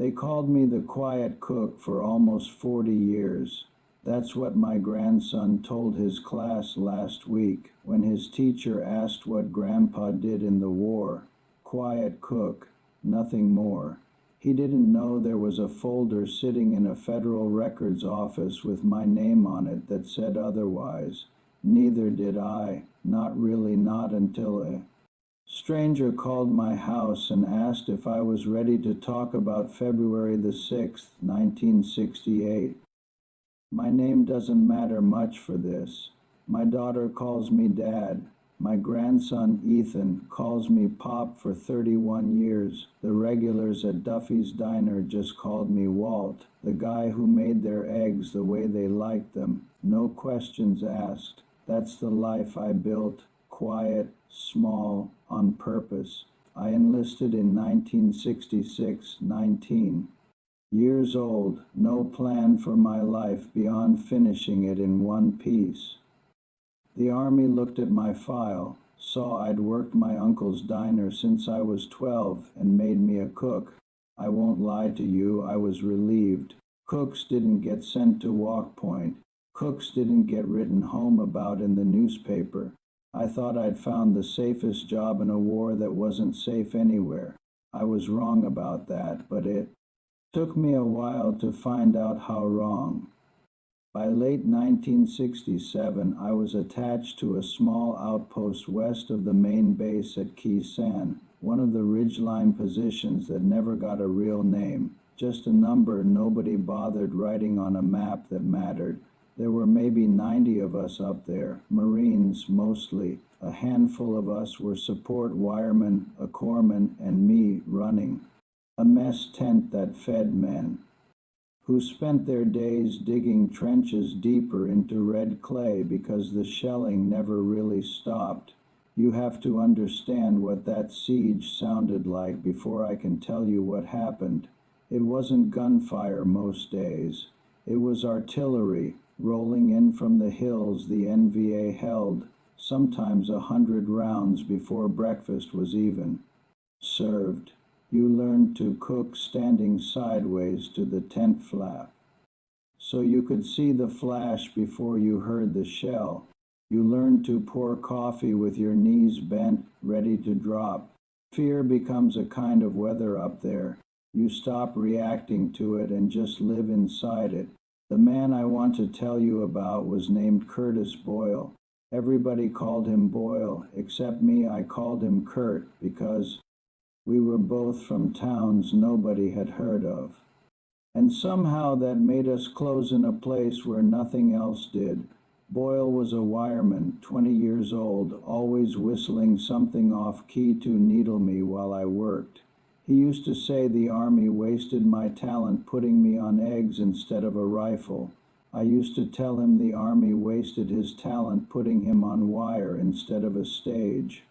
They called me the quiet cook for almost 40 years. That's what my grandson told his class last week when his teacher asked what Grandpa did in the war. Quiet cook, nothing more. He didn't know there was a folder sitting in a federal records office with my name on it that said otherwise. Neither did I, not really, not until a stranger called my house and asked if I was ready to talk about February the 6th, 1968. My name doesn't matter much for this. My daughter calls me Dad. My grandson Ethan calls me Pop for 31 years. The regulars at Duffy's Diner just called me Walt, the guy who made their eggs the way they liked them. No questions asked. That's the life I built. Quiet, small, on purpose. I enlisted in 1966, 19 years old. No plan for my life beyond finishing it in one piece. The Army looked at my file, saw I'd worked my uncle's diner since I was 12, and made me a cook. I won't lie to you, I was relieved. Cooks didn't get sent to Walk Point. Cooks didn't get written home about in the newspaper. I thought I'd found the safest job in a war that wasn't safe anywhere. I was wrong about that, but it took me a while to find out how wrong. By late 1967, I was attached to a small outpost west of the main base at Key San, one of the ridgeline positions that never got a real name, just a number nobody bothered writing on a map that mattered. There were maybe 90 of us up there, Marines mostly. A handful of us were support wiremen, a corpsman, and me running a mess tent that fed men who spent their days digging trenches deeper into red clay because the shelling never really stopped. You have to understand what that siege sounded like before I can tell you what happened. It wasn't gunfire most days. It was artillery rolling in from the hills the NVA held, sometimes 100 rounds before breakfast was even served. You learned to cook standing sideways to the tent flap, so you could see the flash before you heard the shell. You learned to pour coffee with your knees bent, ready to drop. Fear becomes a kind of weather up there. You stop reacting to it and just live inside it. The man I want to tell you about was named Curtis Boyle. Everybody called him Boyle, except me. I called him Kurt because we were both from towns nobody had heard of. And somehow that made us close in a place where nothing else did. Boyle was a wireman, 20 years old, always whistling something off key to needle me while I worked. He used to say the Army wasted my talent putting me on eggs instead of a rifle. I used to tell him the Army wasted his talent putting him on wire instead of a stage,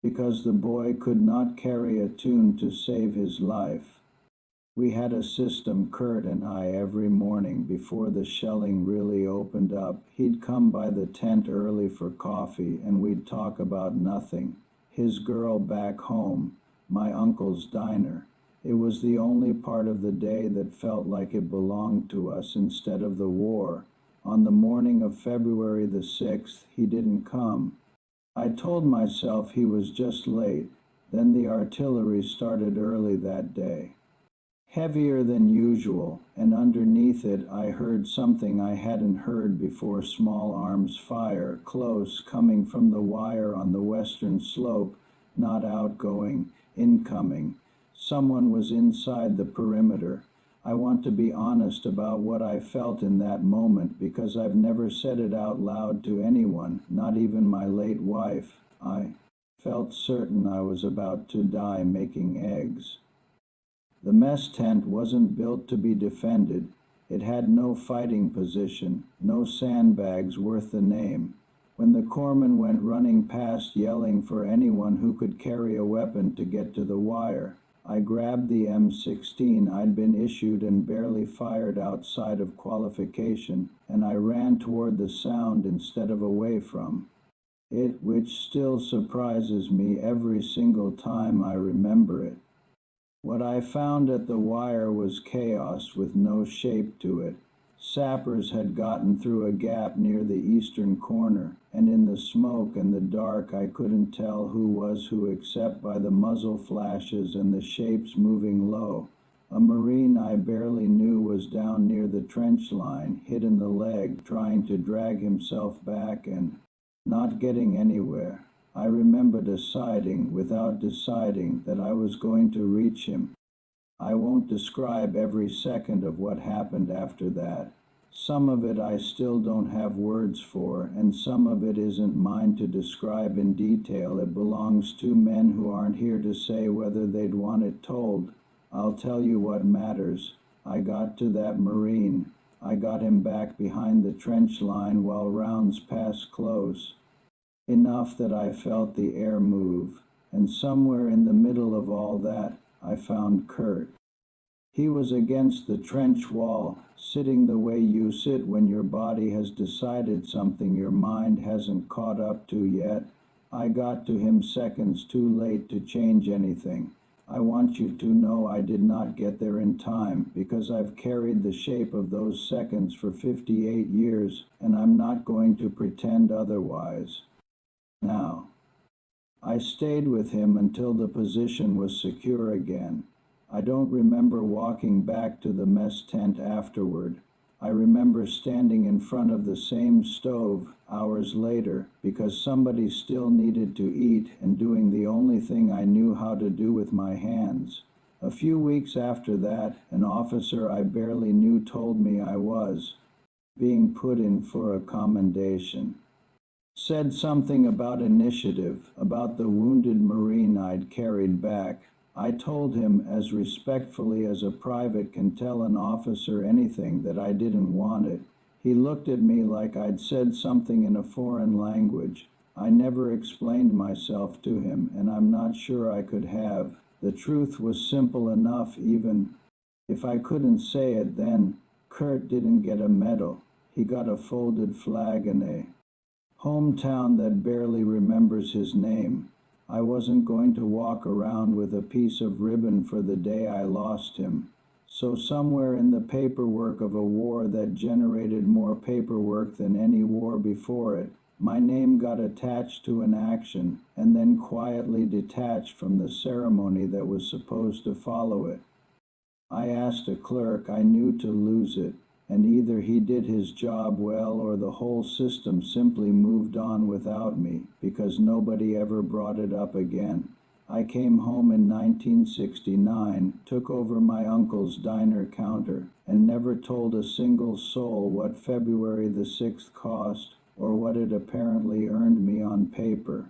because the boy could not carry a tune to save his life. We had a system, Kurt and I, every morning before the shelling really opened up. He'd come by the tent early for coffee, and we'd talk about nothing. His girl back home, my uncle's diner. It was the only part of the day that felt like it belonged to us instead of the war. On the morning of February the 6th, he didn't come. I told myself he was just late. Then the artillery started early that day, heavier than usual, and underneath it I heard something I hadn't heard before: small arms fire, close, coming from the wire on the western slope, not outgoing, incoming. Someone was inside the perimeter. I want to be honest about what I felt in that moment because I've never said it out loud to anyone, not even my late wife. I felt certain I was about to die making eggs. The mess tent wasn't built to be defended. It had no fighting position, no sandbags worth the name. When the corpsman went running past yelling for anyone who could carry a weapon to get to the wire, I grabbed the M16 I'd been issued and barely fired outside of qualification, and I ran toward the sound instead of away from it, which still surprises me every single time I remember it. What I found at the wire was chaos with no shape to it. Sappers had gotten through a gap near the eastern corner, and in the smoke and the dark I couldn't tell who was who except by the muzzle flashes and the shapes moving low. A Marine I barely knew was down near the trench line, hit in the leg, trying to drag himself back and not getting anywhere. I remember deciding, without deciding, that I was going to reach him. I won't describe every second of what happened after that. Some of it I still don't have words for, and some of it isn't mine to describe in detail. It belongs to men who aren't here to say whether they'd want it told. I'll tell you what matters. I got to that Marine. I got him back behind the trench line while rounds passed close. Enough that I felt the air move, and somewhere in the middle of all that, I found Kurt. He was against the trench wall, sitting the way you sit when your body has decided something your mind hasn't caught up to yet. I got to him seconds too late to change anything. I want you to know I did not get there in time, because I've carried the shape of those seconds for 58 years, and I'm not going to pretend otherwise. Now, I stayed with him until the position was secure again. I don't remember walking back to the mess tent afterward. I remember standing in front of the same stove hours later because somebody still needed to eat and doing the only thing I knew how to do with my hands. A few weeks after that, an officer I barely knew told me I was being put in for a commendation. Said something about initiative, about the wounded Marine I'd carried back. I told him as respectfully as a private can tell an officer anything that I didn't want it. He looked at me like I'd said something in a foreign language. I never explained myself to him, and I'm not sure I could have. The truth was simple enough even if I couldn't say it then. Kurt didn't get a medal. He got a folded flag and a hometown that barely remembers his name. I wasn't going to walk around with a piece of ribbon for the day I lost him. So somewhere in the paperwork of a war that generated more paperwork than any war before it, my name got attached to an action and then quietly detached from the ceremony that was supposed to follow it. I asked a clerk I knew to lose it, and either he did his job well or the whole system simply moved on without me because nobody ever brought it up again. I came home in 1969, took over my uncle's diner counter, and never told a single soul what February the 6th cost or what it apparently earned me on paper.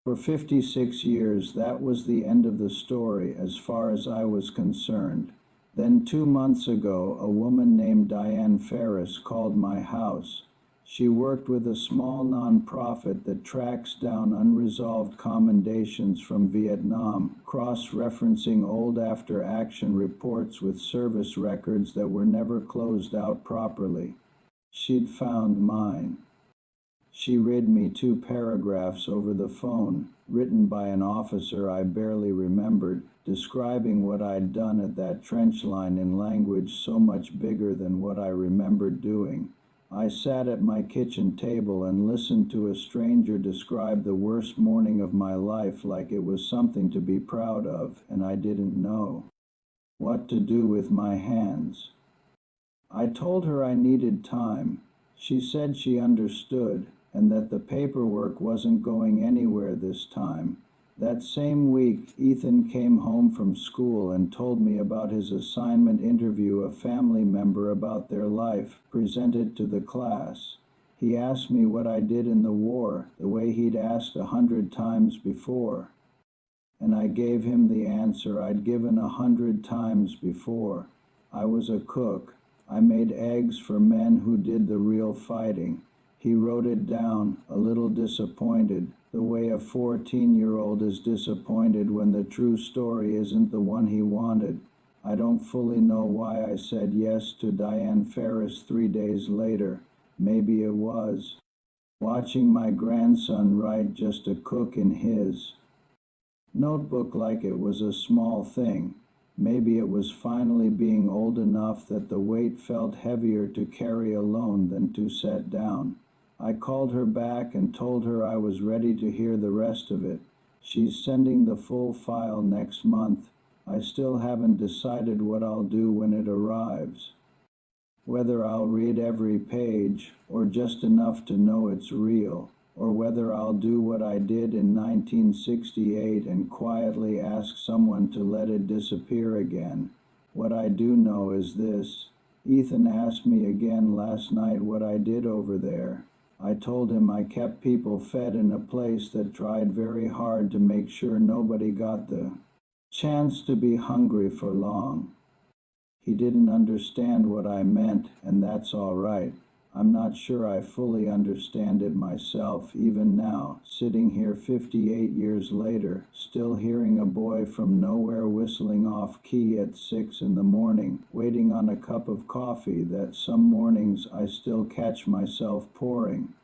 For 56 years, that was the end of the story as far as I was concerned. Then 2 months ago, a woman named Diane Ferris called my house. She worked with a small nonprofit that tracks down unresolved commendations from Vietnam, cross-referencing old after-action reports with service records that were never closed out properly. She'd found mine. She read me 2 paragraphs over the phone, written by an officer I barely remembered, describing what I'd done at that trench line in language so much bigger than what I remembered doing. I sat at my kitchen table and listened to a stranger describe the worst morning of my life like it was something to be proud of, and I didn't know what to do with my hands. I told her I needed time. She said she understood, and that the paperwork wasn't going anywhere this time. That same week, Ethan came home from school and told me about his assignment interview a family member about their life presented to the class. He asked me what I did in the war, the way he'd asked 100 times before. And I gave him the answer I'd given 100 times before. I was a cook. I made eggs for men who did the real fighting. He wrote it down, a little disappointed, the way a 14-year-old is disappointed when the true story isn't the one he wanted. I don't fully know why I said yes to Diane Ferris 3 days later. Maybe it was watching my grandson write just a cook in his notebook like it was a small thing. Maybe it was finally being old enough that the weight felt heavier to carry alone than to set down. I called her back and told her I was ready to hear the rest of it. She's sending the full file next month. I still haven't decided what I'll do when it arrives. Whether I'll read every page, or just enough to know it's real, or whether I'll do what I did in 1968 and quietly ask someone to let it disappear again. What I do know is this. Ethan asked me again last night what I did over there. I told him I kept people fed in a place that tried very hard to make sure nobody got the chance to be hungry for long. He didn't understand what I meant, and that's all right. I'm not sure I fully understand it myself, even now, sitting here 58 years later, still hearing a boy from nowhere whistling off key at 6 in the morning, waiting on a cup of coffee that some mornings I still catch myself pouring.